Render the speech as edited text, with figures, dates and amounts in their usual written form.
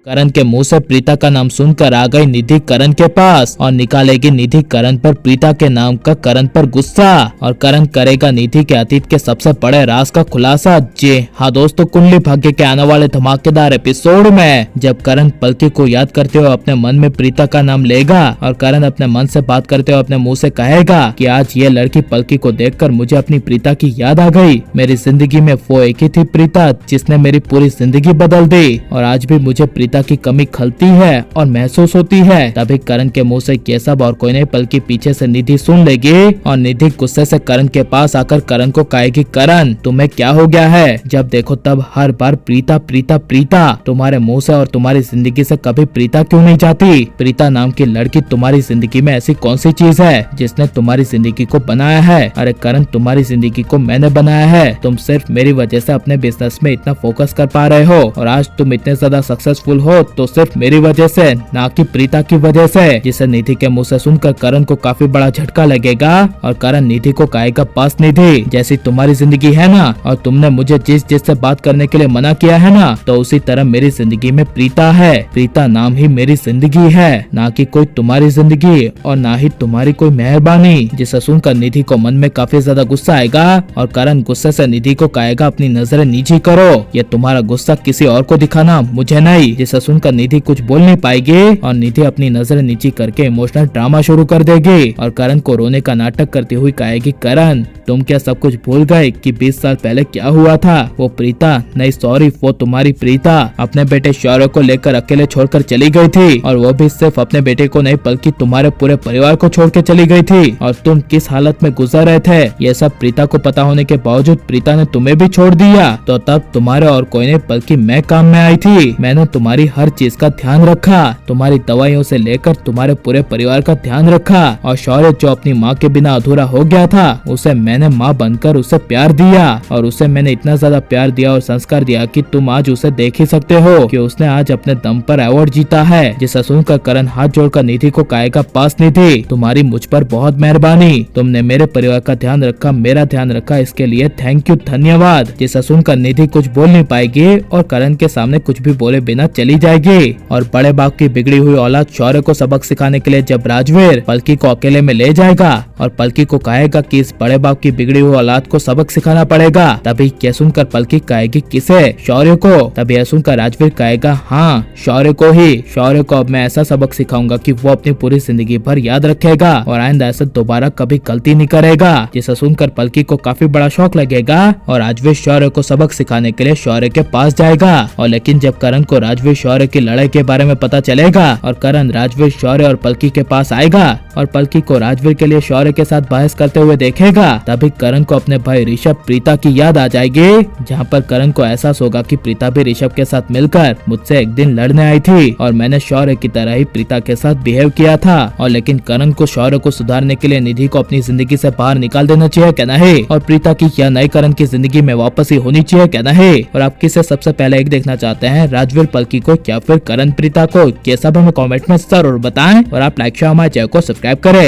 करण के मुंह से प्रीता का नाम सुनकर आ गई निधि करण के पास और निकालेगी निधि करण पर प्रीता के नाम का करण पर गुस्सा और करण करेगा निधि के अतीत के सबसे बड़े राज का खुलासा। जी हाँ दोस्तों, कुंडली भाग्य के आने वाले धमाकेदार एपिसोड में जब करण पलकी को याद करते हुए अपने मन में प्रीता का नाम लेगा और करण अपने मन से बात करते हुए अपने मुंह से कहेगा कि आज ये लड़की पलकी को देखकर मुझे अपनी प्रीता की याद आ गई। मेरी जिंदगी में वो एक ही थी प्रीता जिसने मेरी पूरी जिंदगी बदल दी और आज भी मुझे प्रीता की कमी खलती है और महसूस होती है। तभी करण के मुंह से ये सब और कोई नहीं बल्कि पीछे से निधि सुन लेगी और निधि गुस्से से करण के पास आकर करण को कहेगी, करण तुम्हें क्या हो गया है? जब देखो तब हर बार प्रीता प्रीता प्रीता। तुम्हारे मुंह से और तुम्हारी जिंदगी से कभी प्रीता क्यों नहीं जाती? प्रीता नाम की लड़की तुम्हारी जिंदगी में ऐसी कौन सी चीज है जिसने तुम्हारी जिंदगी को बनाया है? अरे करण, तुम्हारी जिंदगी को मैंने बनाया है। तुम सिर्फ मेरी वजह से अपने बिजनेस में इतना फोकस कर पा रहे हो और आज तुम इतने ज्यादा सक्सेसफुल हो तो सिर्फ मेरी वजह से, ना कि प्रीता की वजह से। जिसे निधि के मुंह से सुनकर करण को काफी बड़ा झटका लगेगा और करण निधि को कहेगा, बस निधि, जैसी तुम्हारी जिंदगी है ना और तुमने मुझे जिससे बात करने के लिए मना किया है ना, तो उसी तरह मेरी जिंदगी में प्रीता है। प्रीता नाम ही मेरी जिंदगी है, ना कि कोई तुम्हारी जिंदगी और ना ही तुम्हारी कोई मेहरबानी। जिसे सुनकर निधि को मन में काफी ज्यादा गुस्सा आएगा और करण गुस्से से निधि को कहेगा, अपनी नजरें नीची करो, ये तुम्हारा गुस्सा किसी और को दिखाना, मुझे नहीं। जिसे सुनकर निधि कुछ बोल नहीं पाएगी और निधि अपनी नजरें नीची करके इमोशनल ड्रामा शुरू कर देगी और करण को रोने का नाटक करती हुई कहेगी, करण तुम क्या सब कुछ भूल गए कि 20 साल पहले क्या हुआ था? वो प्रीता नहीं, सॉरी, वो तुम्हारी प्रीता अपने बेटे शौर्य को लेकर अकेले छोड़कर चली गई थी और वो भी सिर्फ अपने बेटे को नहीं बल्कि तुम्हारे पूरे परिवार को छोड़ के चली गई थी। और तुम किस हालत में गुजर रहे थे ये सब प्रीता को पता होने के बावजूद प्रीता ने तुम्हें भी छोड़ दिया। तो तब तुम्हारे और कोई नहीं बल्कि मैं काम में आई थी। मैंने तुम्हारी हर चीज का ध्यान रखा, तुम्हारी दवाइयों से लेकर तुम्हारे पूरे परिवार का ध्यान रखा और शौर्य जो अपनी माँ के बिना अधूरा हो गया था उसे मैंने माँ बनकर उसे प्यार दिया और उसे मैंने इतना ज्यादा प्यार दिया और संस्कार दिया कि तुम आज उसे देख ही सकते हो कि उसने आज अपने दम पर अवार्ड जीता है। जिसे सुनकर करण हाथ जोड़कर निधि को कहेगा, पास निधि, तुम्हारी मुझ पर बहुत मेहरबानी, तुमने मेरे परिवार का ध्यान रखा, मेरा ध्यान रखा, इसके लिए थैंक यू, धन्यवाद। जिसे सुनकर निधि कुछ बोल नहीं पाएगी और करण के सामने कुछ भी बोले बिना चली जाएगी। और बड़े बाप की बिगड़ी हुई औलाद शौर्य को सबक सिखाने के लिए जब राजवीर पलकी को अकेले में ले जाएगा और पलकी को कहेगा कि इस बड़े बाप की बिगड़ी हुई औलाद को सबक सिखाना पड़ेगा, तभी यह सुनकर पलकी कहेगी, किसे? शौर्य को। तभी यह सुनकर राजवीर कहेगा, हाँ शौर्य को ही। शौर्य को अब मैं ऐसा सबक सिखाऊंगा कि वो अपनी पूरी जिंदगी भर याद रखेगा और आइंदा ऐसा दोबारा कभी गलती नहीं करेगा। जिसे सुनकर पलकी को काफी बड़ा शौक लगेगा और राजवीर शौर्य को सबक सिखाने के लिए शौर्य के पास जाएगा। और लेकिन जब करण को राजवीर शौर्य की लड़ाई के बारे में पता चलेगा और करण राजवीर शौर्य और पलकी के पास आएगा और पलकी को राजवीर के लिए शौर्य के साथ बहस करते हुए देखेगा, तभी करण को अपने भाई ऋषभ प्रीता की याद आ जाएगी। जहां पर करण को एहसास होगा कि प्रीता भी ऋषभ के साथ मिलकर मुझसे एक दिन लड़ने आई थी और मैंने शौर्य की तरह ही प्रीता के साथ बिहेव किया था। और लेकिन करण को शौर्य को सुधारने के लिए निधि को अपनी जिंदगी से बाहर निकाल देना चाहिए क्या नहीं, और प्रीता की या नई करण की जिंदगी में वापस ही होनी चाहिए क्या नहीं। और आप किसे सबसे पहले एक देखना चाहते हैं, राजवीर पलकी को या फिर करण प्रीता को? ये सब हमें कमेंट में जरूर बताएं और आप लाइक शेयर हमारे चैनल को सब्सक्राइब करें।